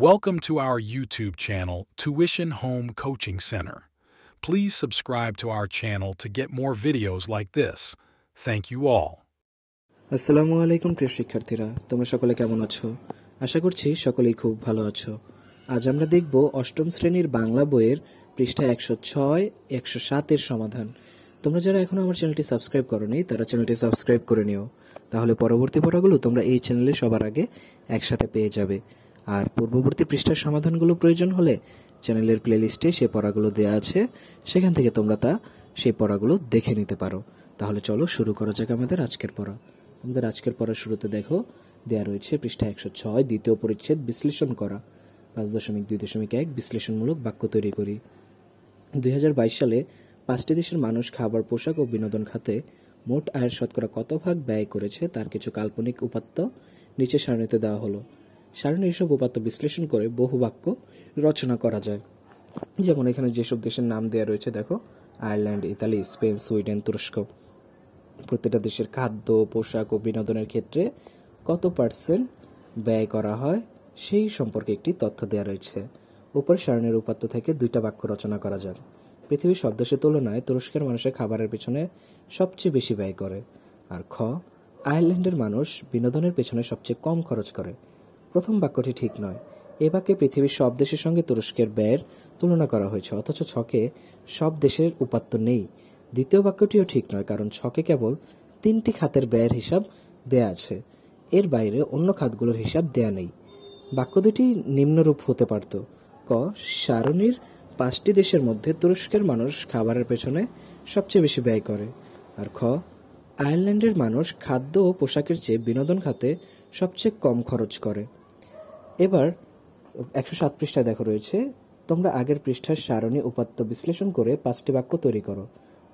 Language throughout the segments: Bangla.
Welcome to our YouTube channel, Tuition Home Coaching Center. Please subscribe to our channel to get more videos like this. Thank you all. আসসালামু আলাইকুম প্রিয় শিক্ষার্থীরা, তোমরা সকলে কেমন আছো? আশা করছি সকলেই খুব ভালো আছো। আজ আমরা দেখব অষ্টম শ্রেণীর বাংলা বইয়ের পৃষ্ঠা 106, 107 এর সমাধান। তোমরা যারা এখনো আমার চ্যানেলটি সাবস্ক্রাইব করোনি তারা চ্যানেলটি সাবস্ক্রাইব করে নিও, তাহলে পরবর্তী পড়াগুলো তোমরা এই চ্যানেলে সবার আগে একসাথে পেয়ে যাবে। আর পূর্ববর্তী পৃষ্ঠার সমাধানগুলো প্রয়োজন হলে চ্যানেলের প্লেলিস্টে সেই পড়াগুলো দেওয়া আছে, সেখান থেকে তোমরা সেই পড়াগুলো দেখে নিতে পারো। তাহলে চলো শুরু করা যাক আমাদের আজকের পড়া। আমাদের আজকের পড়ার শুরুতে দেখো দেয়া রয়েছে পৃষ্ঠা 106, দ্বিতীয় পরিচ্ছেদ, বিশ্লেষণ করা। 5.2.1 বিশ্লেষণমূলক বাক্য তৈরি করি। 2022 সালে 5টি দেশের মানুষ খাবার, পোশাক ও বিনোদন খাতে মোট আয়ের শতকরা কত ভাগ ব্যয় করেছে তার কিছু কাল্পনিক উপাত্ত নিচে সারণীতে দেওয়া হলো। সারণীর এসব উপাত্ত বিশ্লেষণ করে বহু বাক্য রচনা করা যায়। যেমন এখানে যেসব দেশের নাম দেওয়া রয়েছে দেখো, আয়ারল্যান্ড, ইতালি, স্পেন, সুইডেন, তুরস্ক। প্রত্যেকটা দেশের খাদ্য, পোশাক ও বিনোদনের ক্ষেত্রে কত পার্সেন্ট ব্যয় করা হয় সেই সম্পর্কে একটি তথ্য দেওয়া রয়েছে। উপরে সারণীর উপাত্ত থেকে 2টা বাক্য রচনা করা যাক। পৃথিবীর সব দেশের তুলনায় তুরস্কের মানুষের খাবারের পেছনে সবচেয়ে বেশি ব্যয় করে। আর খ, আয়ারল্যান্ডের মানুষ বিনোদনের পেছনে সবচেয়ে কম খরচ করে। প্রথম বাক্যটি ঠিক নয়। এ বাক্যে পৃথিবীর সব দেশের সঙ্গে তুরস্কের ব্যয়ের তুলনা করা হয়েছে, অথচ ছকে সব দেশের উপাত্ত নেই। দ্বিতীয় বাক্যটিও ঠিক নয়, কারণ ছকে কেবল 3টি খাতের ব্যয়ের হিসাব দেয়া আছে, এর বাইরে অন্য খাতগুলোর হিসাব দেয়া নেই। বাক্য দুটি নিম্নরূপ হতে পারত। ক, সারণীর 5টি দেশের মধ্যে তুরস্কের মানুষ খাবারের পেছনে সবচেয়ে বেশি ব্যয় করে। আর খ, আয়ারল্যান্ডের মানুষ খাদ্য ও পোশাকের চেয়ে বিনোদন খাতে সবচেয়ে কম খরচ করে। এবার 107 পৃষ্ঠায় দেখো রয়েছে, তোমরা আগের পৃষ্ঠার সারণী উপাত্ত বিশ্লেষণ করে 5টি বাক্য তৈরি করো।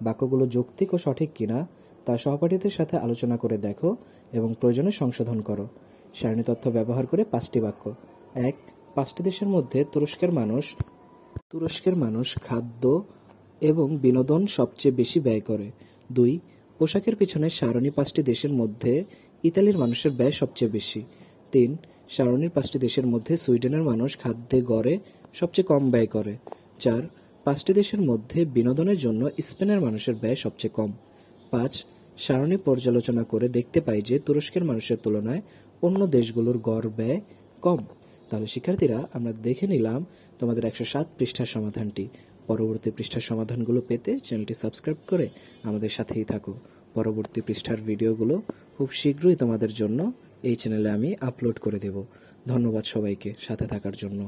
বাক্যগুলো যৌক্তিক ও সঠিক কিনা তা সহপাঠীদের সাথে আলোচনা করে দেখো এবং প্রয়োজনে সংশোধন করো। সারণী তথ্য ব্যবহার করে 5টি বাক্য। 1, 5টি দেশের মধ্যে তুরস্কের মানুষ খাদ্য এবং বিনোদন সবচেয়ে বেশি ব্যয় করে। 2, পোশাকের পিছনে সারণী 5টি দেশের মধ্যে ইতালির মানুষের ব্যয় সবচেয়ে বেশি। 3, সারণীর 5টি দেশের মধ্যে সুইডেনের মানুষ খাদ্যে গড়ে সবচেয়ে কম ব্যয় করে। 4, 5টি দেশের মধ্যে বিনোদনের জন্য স্পেনের মানুষের ব্যয় সবচেয়ে কম। 5, সারণী পর্যালোচনা করে দেখতে পাই যে তুরস্কের মানুষের তুলনায় অন্য দেশগুলোর গড় ব্যয় কম। তাহলে শিক্ষার্থীরা, আমরা দেখে নিলাম তোমাদের 107 পৃষ্ঠার সমাধানটি। পরবর্তী পৃষ্ঠার সমাধানগুলো পেতে চ্যানেলটি সাবস্ক্রাইব করে আমাদের সাথেই থাকো। পরবর্তী পৃষ্ঠার ভিডিওগুলো খুব শীঘ্রই তোমাদের জন্য এই চ্যানেলে আমি আপলোড করে দেব। ধন্যবাদ সবাইকে সাথে থাকার জন্য।